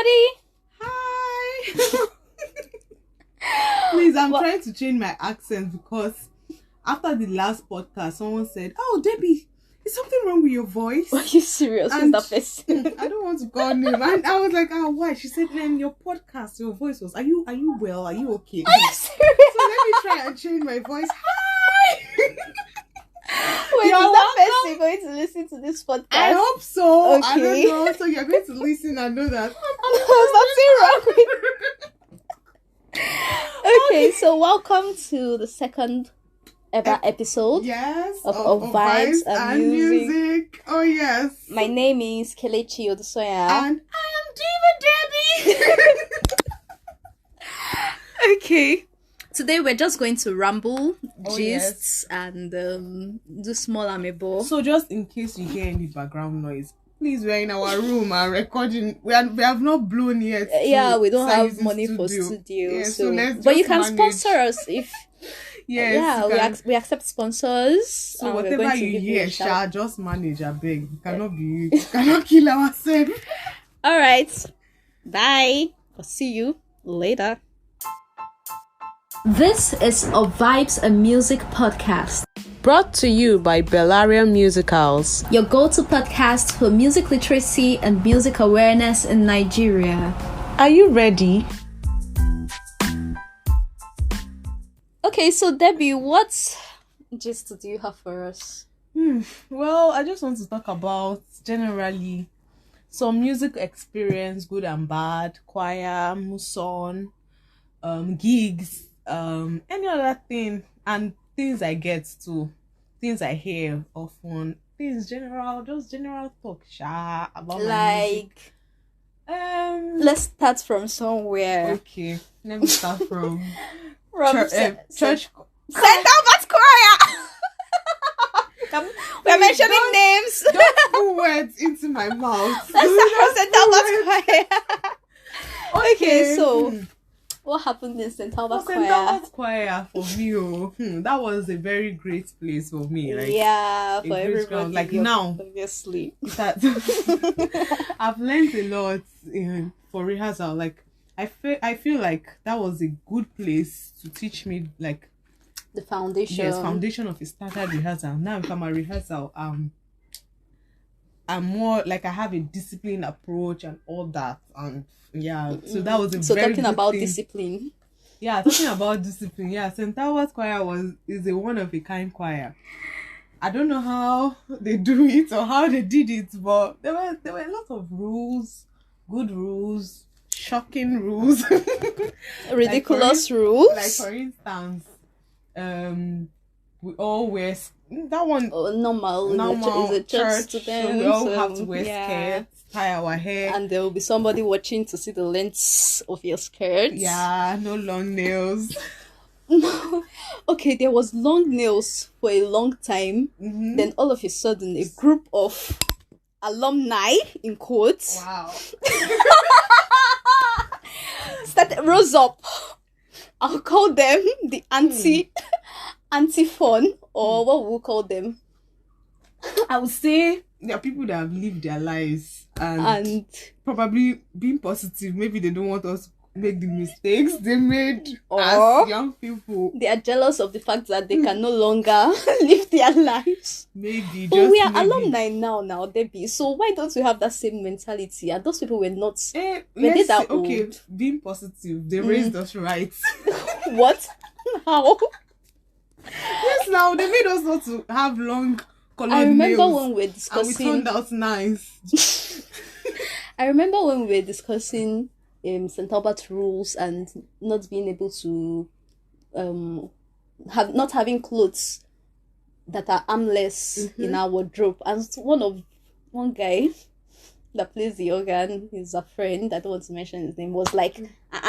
everybody. Hi. Please, I'm trying to change my accent because after the last podcast, someone said, "Oh, Debbie, is something wrong with your voice?" Are you serious? Who's that person? I don't want to call name. And I was like, "Oh, why?" She said, "Man, your podcast, your voice was. Are you well? Are you okay?" Are you serious? So let me try and change my voice. Hi. Wait, is that person going to listen to this podcast? I hope so. Okay. I don't know. So you're going to listen and know that There's nothing wrong with. Okay, so welcome to the second ever episode. Yes, of Vibes and Music. Oh yes. My name is Kelechi Odusoya. And I am Diva Debbie. Okay. Today we're just going to ramble, Oh, gists, and do small amebo. So just in case you hear any background noise, please, we're in our room and recording. We have not blown yet. Yeah, we don't start have money using for studio. Yeah, so let's but you just can manage. sponsor us if Yes. yeah, you can. we accept sponsors. So and we're whatever going to you give hear, a shout. just manage. I beg. We cannot kill ourselves. All right. Bye. I'll see you later. This is a Vibes and Music podcast, Brought to you by Bellarian Musicals. your go-to podcast for music literacy and music awareness in Nigeria. Are you ready? Okay, so Debbie, what gist do you have for us? Well, I just want to talk about generally some music experience, good and bad, choir, muson, gigs, any other thing, and things I get to, things I hear often, things general talk, about my music. Like, let's start from somewhere. Okay, let me start from From church. St. Albert's Choir. We're mentioning don't- names. Don't put words into my mouth. Let's start from St. Don't Albert's put Choir. Okay, so Hmm. what happened in St. Albert St. Choir? Albert's Choir for me, that was a very great place for me. Like, Yeah, for great everybody. ground. Like now, obviously. that I've learned a lot for rehearsal. Like I feel like that was a good place to teach me like The foundation. foundation of a standard rehearsal. Now if I'm a rehearsal, I'm more like I have a disciplined approach and all that, and yeah, so that was a So very talking good about thing. discipline. Yeah, talking about discipline. Yeah, St. Albert's Choir is a one of a kind choir. I don't know how they do it or how they did it, but there were a lot of rules, good rules, shocking rules. Ridiculous rules. Like for instance, we all wear that one Normal is a church student. so we all have to wear yeah. skirts, tie our hair. And there will be somebody watching to see the lengths of your skirt. Yeah, no long nails. Okay, there was long nails for a long time. Mhm. Then all of a sudden, a group of alumni, in quotes, Wow. rose up. I'll call them the anti-fun, or what we'll call them. I would say there are people that have lived their lives and probably being positive. Maybe they don't want us to make the mistakes they made Or as young people. they are jealous of the fact that they can no longer live their lives. Maybe But just we are maybe. alumni now, Debbie. So why don't we have that same mentality? And those people were not. Eh, When they let's that say, okay, old. being positive, they raised us right. What? How? Yes, now they made us not to have long colored I remember nails, when we were and we discussing. turned out nice. I remember when we were discussing St. Albert rules and not being able to not having clothes that are armless in our wardrobe. And one guy that plays the organ, is a friend, I don't want to mention his name, was like,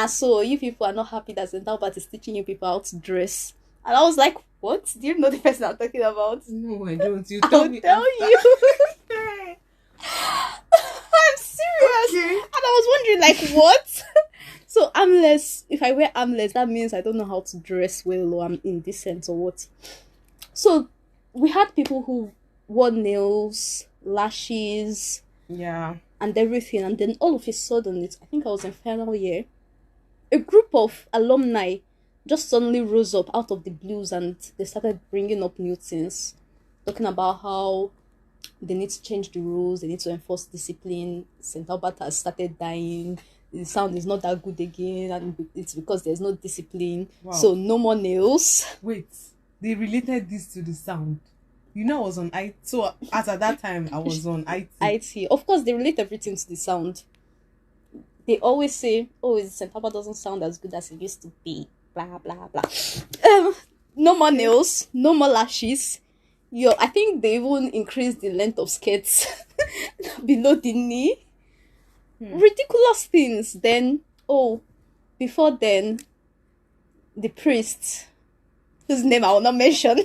so you people are not happy that St. Albert is teaching you people how to dress. And I was like, what? Do you know the person I'm talking about? No, I don't. You I'll tell me. tell you. I'm serious. Okay. And I was wondering, like, what? So armless, if I wear armless, that means I don't know how to dress well, or I'm indecent or what. So we had people who wore nails, lashes, Yeah. and everything. And then all of a sudden, I think I was in final year, a group of alumni just suddenly rose up out of the blues, and they started bringing up new things, talking about how they need to change the rules, they need to enforce discipline. St. Albert has started dying. The sound is not that good again, and it's because there's no discipline. Wow. So no more nails. Wait, they related this to the sound. You know, I was on IT. So as at that time, I was on IT. IT. Of course, they relate everything to the sound. They always say, "Oh, St. Albert doesn't sound as good as it used to be." Blah blah blah. No more nails, no more lashes. I think they even increased the length of skirts below the knee. Ridiculous things. Then, before then, the priest, whose name I will not mention,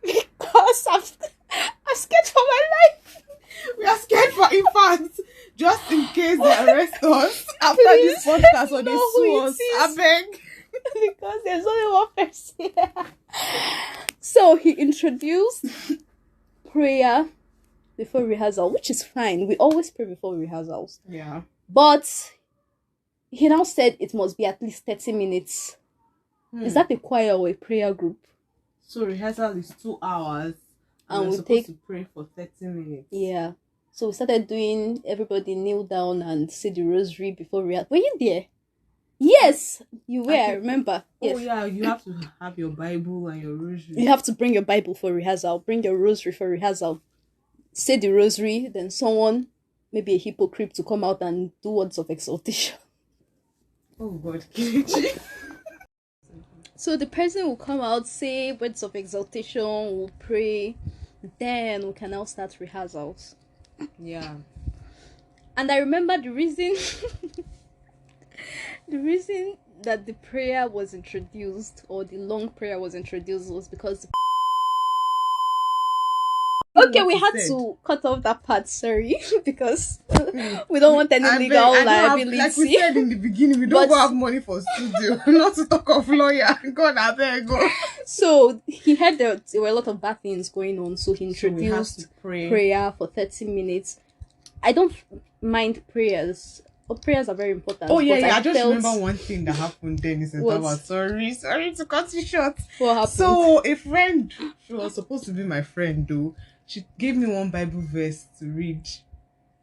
because I'm scared for my life. We are scared for, in fact, just in case they arrest us after this podcast or they sue us. I beg. Because there's only one person. So he introduced prayer before rehearsal, which is fine. We always pray before rehearsals. Yeah. But he now said it must be at least 30 minutes. Is that a choir or a prayer group? So rehearsal is 2 hours. And we're supposed to pray for 30 minutes. Yeah. So we started doing, everybody kneel down and say the rosary before rehearsal. Were you there? Yes, you were. I remember. Yes. Oh yeah, you have to have your Bible and your rosary. You have to bring your Bible for rehearsal. Bring your rosary for rehearsal. Say the rosary, then someone, maybe a hypocrite, to come out and do words of exaltation. Oh God. So the person will come out, say words of exaltation, will pray, then we can now start rehearsals. Yeah. And I remember the reason the reason that the prayer was introduced, or the long prayer was introduced, was because okay, we had to cut off that part, sorry, because we don't want any legal liability. Like we said in the beginning, we don't have money for studio, not to talk of lawyer. God, I beg go. So he heard that there were a lot of bad things going on, so he introduced prayer for 30 minutes. I don't mind prayers. Prayers are very important. Oh yeah. I just remember one thing that happened then in St. Albert. Sorry to cut you short. What happened? So a friend, she was supposed to be my friend though. She gave me one Bible verse to read.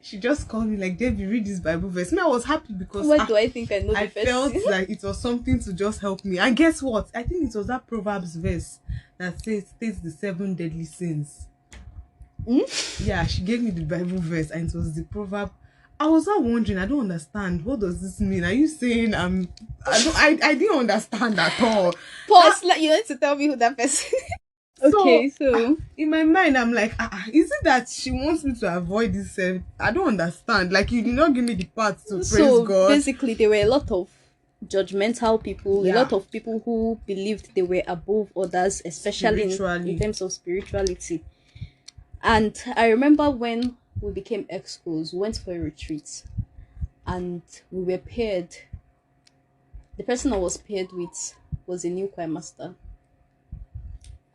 She just called me like, Debbie, read this Bible verse. Me, I was happy because what do I think I know? I felt like it was something to just help me. And guess what? I think it was that Proverbs verse that states the 7 deadly sins. Yeah, she gave me the Bible verse and it was the proverb. I was not wondering, I don't understand. What does this mean? Are you saying I didn't understand at all. Pause. You need to tell me who that person is. Okay, so in my mind, I'm like, is it that she wants me to avoid this? I don't understand. Like, you did not give me the part to praise God. So basically, there were a lot of judgmental people, a lot of people who believed they were above others, especially in terms of spirituality. And I remember when we became excos, we went for a retreat, and we were paired. The person I was paired with was a new choir master.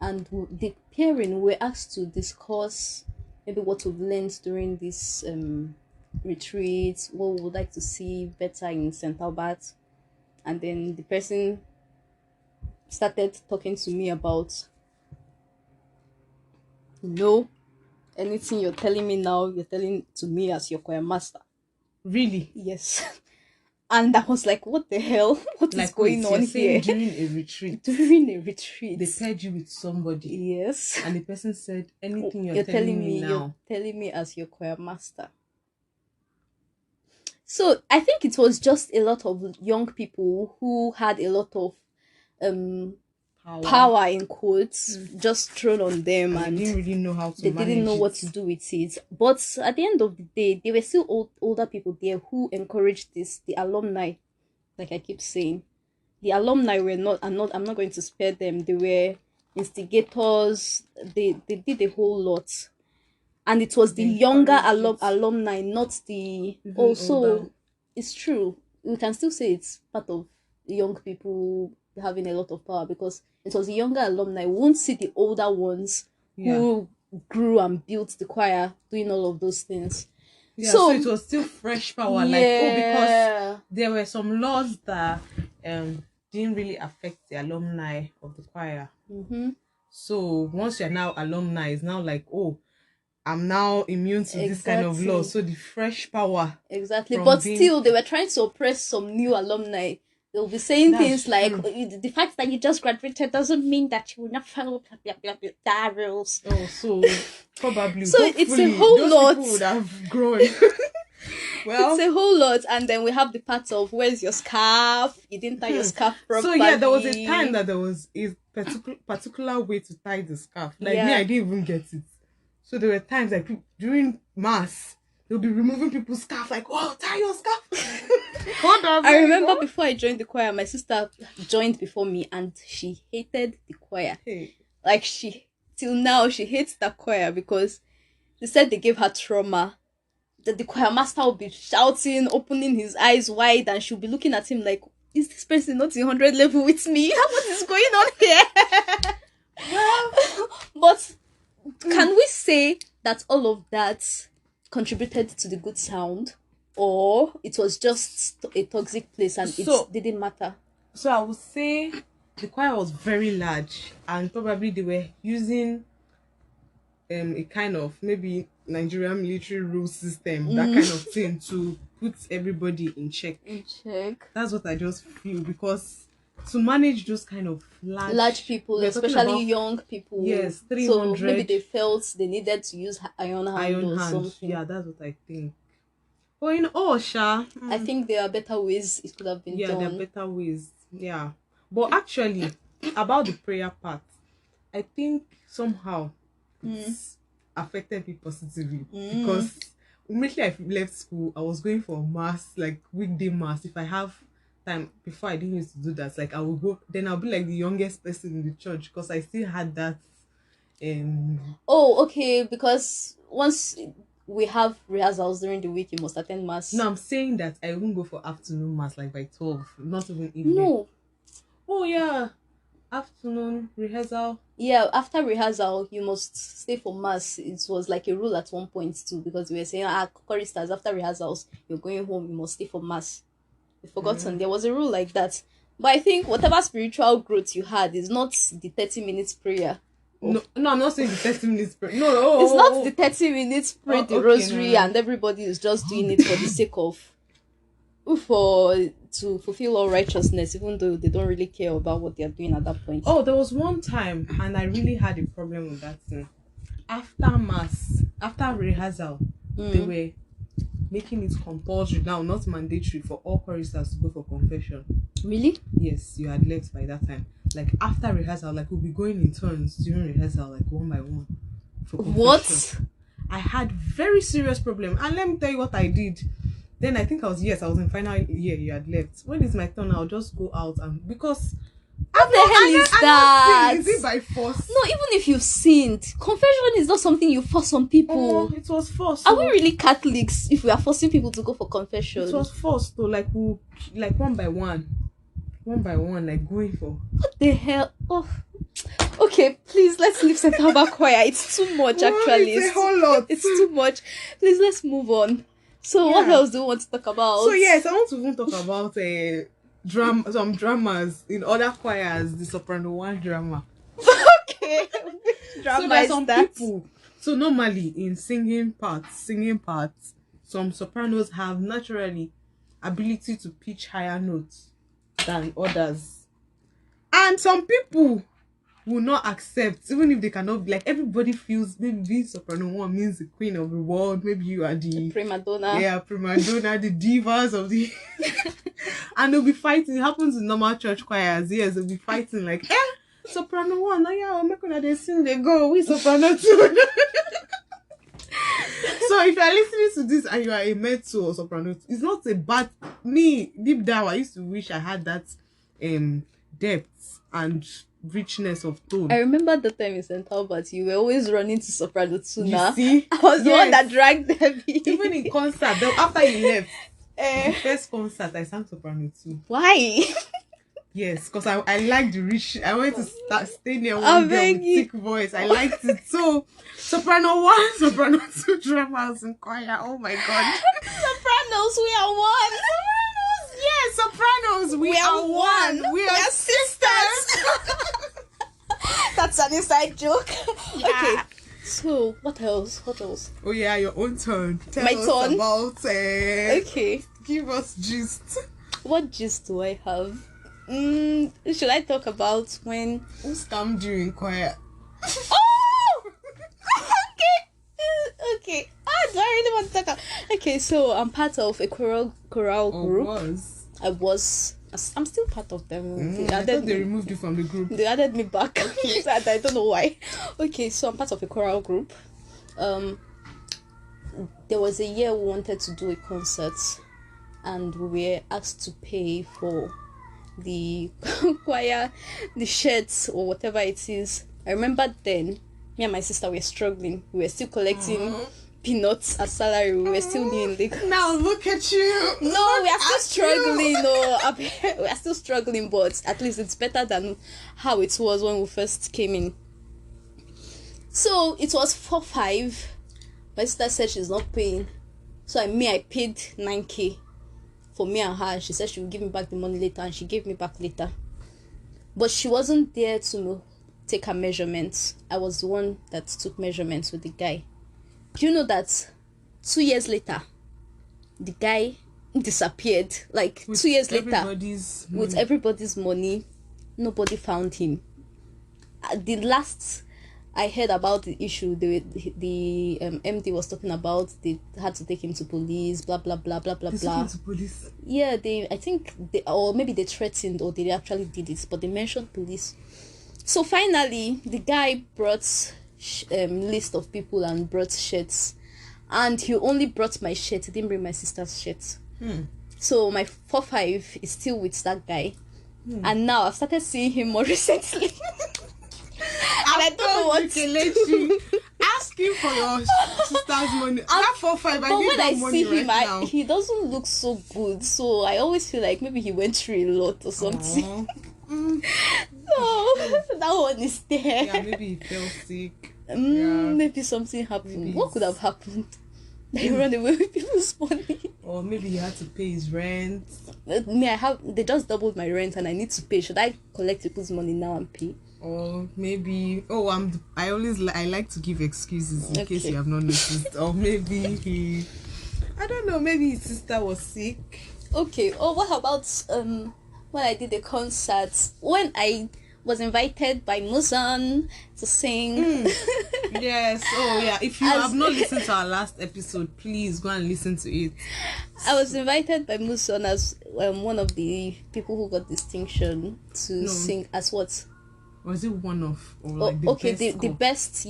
And the pairing, we were asked to discuss maybe what we've learned during this retreat, what we would like to see better in St. Albert. And then the person started talking to me about, anything you're telling me now, you're telling to me as your choir master. Really? Yes. And I was like, what the hell? What is going on here? During a retreat. They paired you with somebody. Yes. And the person said, anything you're telling me now. You're telling me as your choir master. So I think it was just a lot of young people who had a lot of power in quotes just thrown on them, and they didn't really know how to manage they didn't know what to do with it. But at the end of the day, there were still older people there who encouraged this. The alumni, like I keep saying, the alumni were not. I'm not going to spare them. They were instigators. They did a whole lot, and it was the younger alumni, not the older. It's true. We can still say it's part of the young people having a lot of power, because it was the younger alumni. We won't see the older ones who grew and built the choir, doing all of those things. Yeah, so it was still fresh power. Yeah. Because there were some laws that didn't really affect the alumni of the choir. Mm-hmm. So once you're now alumni, it's now like, oh, I'm now immune to this kind of law. So the fresh power. Exactly. But still, they were trying to oppress some new alumni. They'll be saying things like, the fact that you just graduated doesn't mean that you will not follow that rules. Oh, so probably. So it's a whole lot. People would have grown. Well, it's a whole lot. And then we have the part of, where's your scarf? You didn't tie your scarf properly. So yeah, there was a time that there was a particular way to tie the scarf. Like me, I didn't even get it. So there were times like during mass, they'll be removing people's scarf, like, oh, tie your scarf. I remember before I joined the choir, my sister joined before me and she hated the choir. Hey. Like till now, she hates the choir because they said they gave her trauma. That the choir master will be shouting, opening his eyes wide, and she'll be looking at him like, is this person not in 100 level with me? What is going on here? But can we say that all of that contributed to the good sound, or it was just a toxic place and it didn't matter? So I would say the choir was very large, and probably they were using a kind of maybe Nigerian military rule system, that kind of thing, to put everybody in check. That's what I just feel, because to manage those kind of large people, especially young people. Yes, 300. So maybe they felt they needed to use iron hand or something. Yeah, that's what I think. But in all, I think there are better ways it could have been done. Yeah, there are better ways. Yeah. But actually, about the prayer part, I think somehow it's affected me positively. Because immediately I left school, I was going for mass, like weekday mass. If I have time, before I didn't used to do that, like I will go, then I'll be like the youngest person in the church, because I still had that because once we have rehearsals during the week, you must attend mass. No, I'm saying that I won't go for afternoon mass, like by 12, not even evening. No. Oh yeah, afternoon rehearsal. Yeah, after rehearsal you must stay for mass. It was like a rule at one point too, because we were saying, choristers, after rehearsals you're going home, you must stay for mass. You've forgotten there was a rule like that. But I think whatever spiritual growth you had is not the 30 minutes prayer. No, I'm not saying the 30 minutes prayer. No, it's not the 30 minutes pray the rosary and everybody is just doing it for the sake of to fulfill all righteousness, even though they don't really care about what they are doing at that point. Oh, there was one time, and I really had a problem with that thing. After mass, after rehearsal, they were making it compulsory now, not mandatory, for all choristers to go for confession. Really? Yes, you had left by that time. Like after rehearsal, like we'll be going in turns during rehearsal, like one by one. For confession. What? I had very serious problem, and let me tell you what I did. Then I think I was in final year. You had left. When it's my turn, I'll just go out, and because what the hell is that? Is it by force? No, even if you've sinned, confession is not something you force on people. Oh, it was forced. Are we really Catholics if we are forcing people to go for confession? It was forced, though. Like one by one, like going for. What the hell? Oh, okay. Please, let's leave St. Albert Choir. It's too much, actually. It's a whole lot. It's too much. Please, let's move on. So, what else do you want to talk about? So yes, I want to even talk about some dramas in other choirs, the soprano one drama. Okay. Drama so there's some people. So normally in singing parts, some sopranos have naturally ability to pitch higher notes than others. And some people will not accept, even if they cannot, like everybody feels maybe being soprano one means the queen of the world, maybe you are the prima donna. Yeah, prima donna, the divas of the and they'll be fighting. It happens in normal church choirs. Yes, they'll be fighting like soprano one, now yeah, I'm making they sing, they go, we soprano two. So if you're listening to this and you are a mezzo or soprano, it's not a bad me deep down. I used to wish I had that depth and richness of tone. I remember the time in St. Albert, you were always running to soprano too. You see? I was the one that dragged them. Even in concert, after you left, the first concert, I sang soprano too. Why? Yes, because I like the rich. I went to stay near I one girl beg with you. thick voice. I liked it. So, soprano 1, soprano 2 drummers in choir. Oh my god. Sopranos, we are one. Yes, sopranos, we are one. We are sisters. That's an inside joke. Yeah. Okay. So, what else? What else? Oh yeah, your own turn. Tell My us turn? about Okay. Give us gist. What gist do I have? Should I talk about when... Who scammed you in choir? Oh! Okay. Do I really want to talk about... Okay, so I'm part of a choral group. I'm still part of them. I thought they removed you from the group. They added me back. I don't know why. Okay, so I'm part of a choral group. There was a year we wanted to do a concert, and we were asked to pay for the choir, the shirts or whatever it is. I remember then, me and my sister were struggling. We were still collecting peanuts as salary. We were still doing the... Now look at you. No, we are still struggling. No, we are still struggling, but at least it's better than how it was when we first came in. So it was 4-5. My sister said she's not paying, so I paid 9K for me and her. She said she would give me back the money later, and she gave me back later. But she wasn't there to take her measurements. I was the one that took measurements with the guy. Do you know that 2 years later, the guy disappeared? Like With 2 years later, with everybody's money, nobody found him. The last I heard about the issue, the MD was talking about, they had to take him to police, blah blah blah blah blah blah. To police. Yeah, I think or maybe they threatened, or they actually did it, but they mentioned police. So finally, the guy brought list of people and brought shirts, and he only brought my shirt. He didn't bring my sister's shirt. So my 4-5 is still with that guy, and now I've started seeing him more recently. And I don't know what to do. Ask him for your sister's money. That 4-5, I But need when that I money see him, right now. he doesn't look so good, so I always feel like maybe he went through a lot or something. So that one is there. Yeah, maybe he fell sick. Maybe something happened. Maybe What could have happened? They run away with people's money. Or maybe he had to pay his rent. They just doubled my rent and I need to pay. Should I collect people's money now and pay? Or maybe I like to give excuses in case you have not noticed. Or maybe I don't know, maybe his sister was sick. Okay. What about when I did a concert, when I was invited by Musan to sing. Yes. Oh yeah, if you have not listened to our last episode, please go and listen to it. I was invited by Musan as one of the people who got distinction to sing as what? Was it one of the best,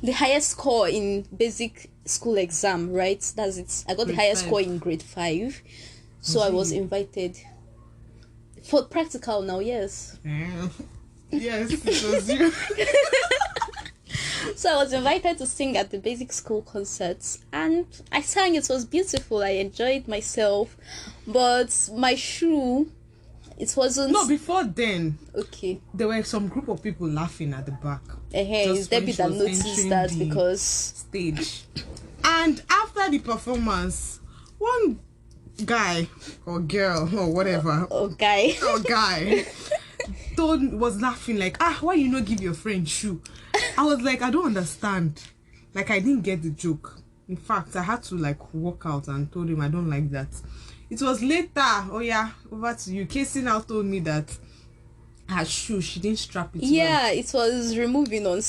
the highest score in basic school exam, right? That's it. I got the highest score in grade 5, so I was invited for practical now. Yes. Yes, it was you. So I was invited to sing at the basic school concerts, and I sang. It was beautiful. I enjoyed myself, but my shoe, it wasn't. No, before then. Okay. There were some group of people laughing at the back. It's Debbie that noticed that because stage. And after the performance, one guy or girl or whatever guy was laughing like, why you not give your friend shoe? I was like, I don't understand. Like, I didn't get the joke. In fact, I had to walk out and told him I don't like that. It was later, over to you. Casey now told me that her shoe, she didn't strap it well. It was removing on,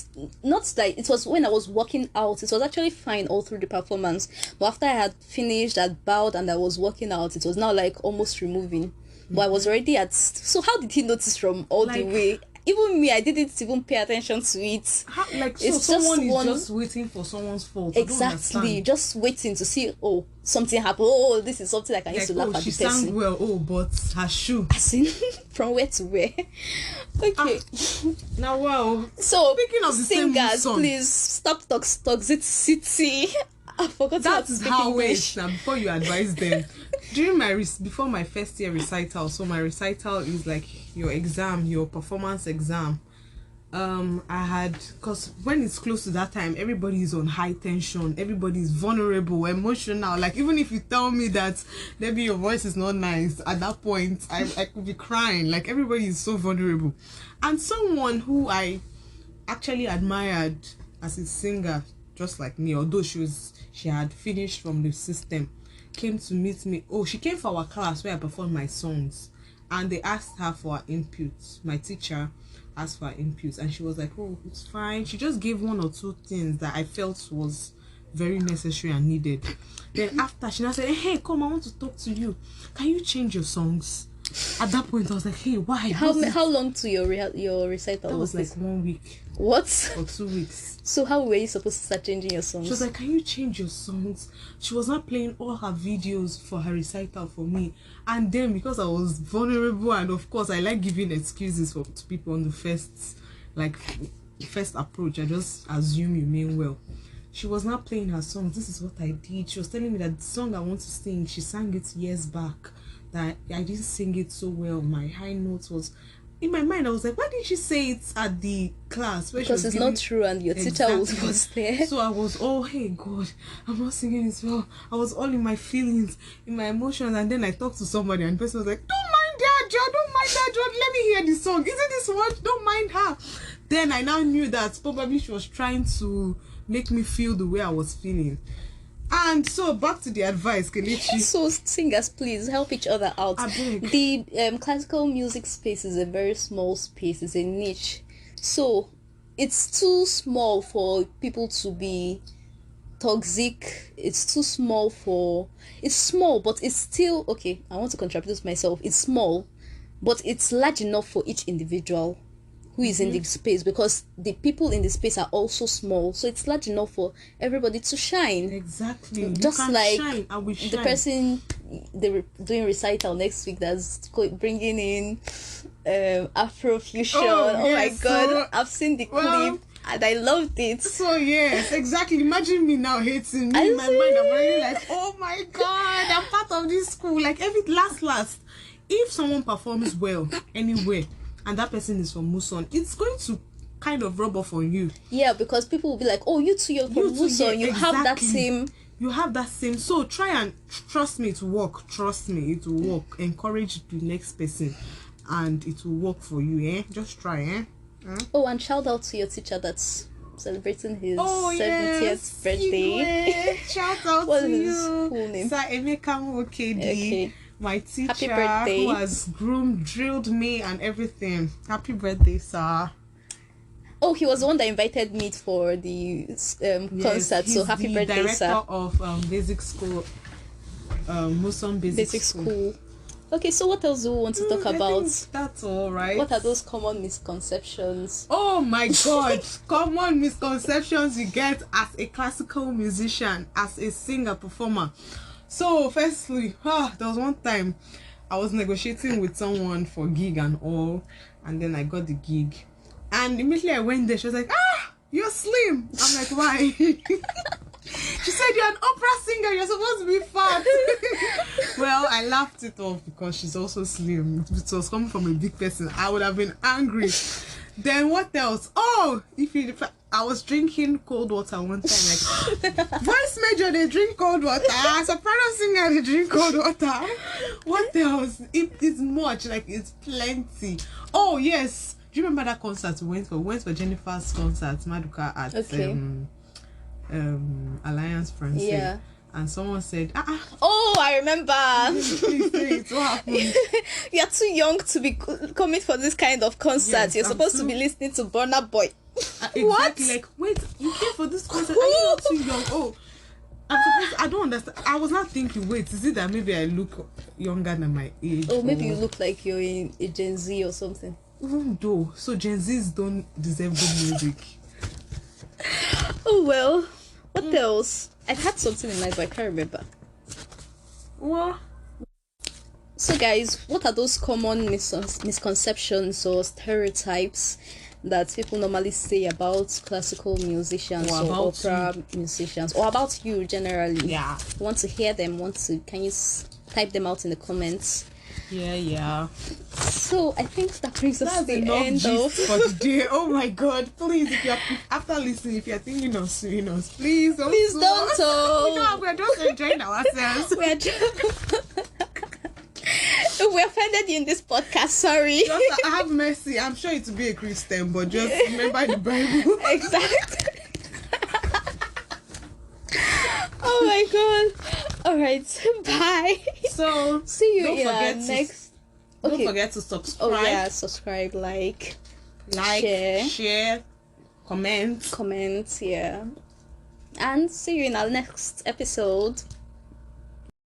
not like it was when I was walking out. It was actually fine all through the performance, but after I had finished, I bowed and I was walking out, it was now almost removing. But I was already so how did he notice from all the way? Even me, I didn't even pay attention to it. Someone is just waiting for someone's fault. Exactly, just waiting to see, something happened. This is something I used to laugh at the person. She sang well, but her shoe. As in, from where to where? Okay. Now, wow. So, speaking of the singers, same please stop toxicity. I forgot how That to is speak how it English. is now. Before you advise them, during my before my first year recital. So my recital is like your exam, your performance exam. I had, because when it's close to that time, everybody is on high tension, everybody is vulnerable, emotional. Like, even if you tell me that maybe your voice is not nice, at that point I could be crying. Like, everybody is so vulnerable. And someone who I actually admired as a singer, just like me, although she had finished from the system, came to meet me. Oh, she came for our class where I performed my songs, and they asked her for her input. My teacher asked for her input, and she was like, oh, it's fine. She just gave one or two things that I felt was very necessary and needed. Then after, she now said, hey, come, I want to talk to you. Can you change your songs? At that point, I was like, hey, why? How long to your recital? That was like this? 1 week. What? Or 2 weeks. So how were you supposed to start changing your songs? She was like, can you change your songs? She was not playing all her videos for her recital for me. And then, because I was vulnerable, and of course I like giving excuses to people on the first approach, I just assume you mean well. She was not playing her songs. This is what I did. She was telling me that the song I want to sing, she sang it years back, that I didn't sing it so well. My high notes was, in my mind I was like, why didn't she say it at the class? Because it's not true, and your teacher was there. So I was, oh, hey God, I'm not singing it well. I was all in my feelings, in my emotions. And then I talked to somebody, and the person was like, don't mind that, Joe, don't mind that, Joe, let me hear the song. Isn't this what? Don't mind her. Then I now knew that probably she was trying to make me feel the way I was feeling. And so back to the advice, Kelechi. So singers, please help each other out. The classical music space is a very small space. It's a niche, so it's too small for people to be toxic. It's too small for, it's small, but it's still okay. I want to contradict myself. It's small, but it's large enough for each individual who is in the space, because the people in the space are also small, so it's large enough for everybody to shine. Exactly. Just like shine, the person they doing recital next week that's bringing in Afrofusion. Oh yes, my God, so, I've seen the clip and I loved it. So yes, exactly. Imagine me now hating me. In my mind, I'm already like, oh my God, I'm part of this school. Like, every last, if someone performs well anywhere, and that person is from Muson, it's going to kind of rub off on you. Yeah, because people will be like, oh, you too, you're from Muson, you have that same. You have that same. So try and trust me, it will work. Trust me, it will work. Encourage the next person, and it will work for you. Just try. Oh, and shout out to your teacher that's celebrating his 70th birthday. Shout out what to is you. His full name? Sir Emeka Okedi. Okay. My teacher, happy birthday, who has drilled me and everything. Happy birthday, sir. Oh, he was the one that invited me for the concert. So happy birthday, sir. Director of basic school, Muson Basic School. Okay, so what else do we want to talk about? That's all right. What are those common misconceptions? Oh my God, common misconceptions you get as a classical musician, as a singer performer. So firstly, there was one time I was negotiating with someone for gig and all, and then I got the gig, and immediately I went there. She was like, you're slim. I'm like, why? She said, you're an opera singer, you're supposed to be fat. Well, I laughed it off because she's also slim. It was coming from a big person. I would have been angry. Then what else? Oh, I was drinking cold water one time. Like, voice major, they drink cold water. Soprano singer, they drink cold water. What else? It's much, like it's plenty. Oh yes, do you remember that concert we went for? We went for Jennifer's concert, Maduka, at Alliance Française. Yeah. And someone said, Oh, I remember. Please say it. What happened? You're too young to be coming for this kind of concert. Yes, you're supposed to be listening to Burna Boy. Exactly. What? Like, wait, you came for this concert? Are you not too young? Oh, I don't understand. I was not thinking, wait, is it that maybe I look younger than my age? Oh, maybe you look like you're in a Gen Z or something. Even though, so Gen Zs don't deserve good music. Oh well, what else? I've had something in mind, but I can't remember. What? So guys, what are those common misconceptions or stereotypes that people normally say about classical musicians Or or about opera musicians, or about you generally. Yeah. Want to hear them? Can you type them out in the comments? Yeah. So I think that brings us to the end gist for today. Oh my God! Please, if you're after listening, if you're thinking of suing us, please don't. Please don't. We're just enjoying ourselves. We're just. If we offended you in this podcast, sorry. Just have mercy. I'm sure it will be a Christian, but just remember the Bible. Exactly. Oh my God. All right. Bye. So See you don't forget next. Don't forget to subscribe. Oh yeah, subscribe, like, share, comment. Yeah. And see you in our next episode.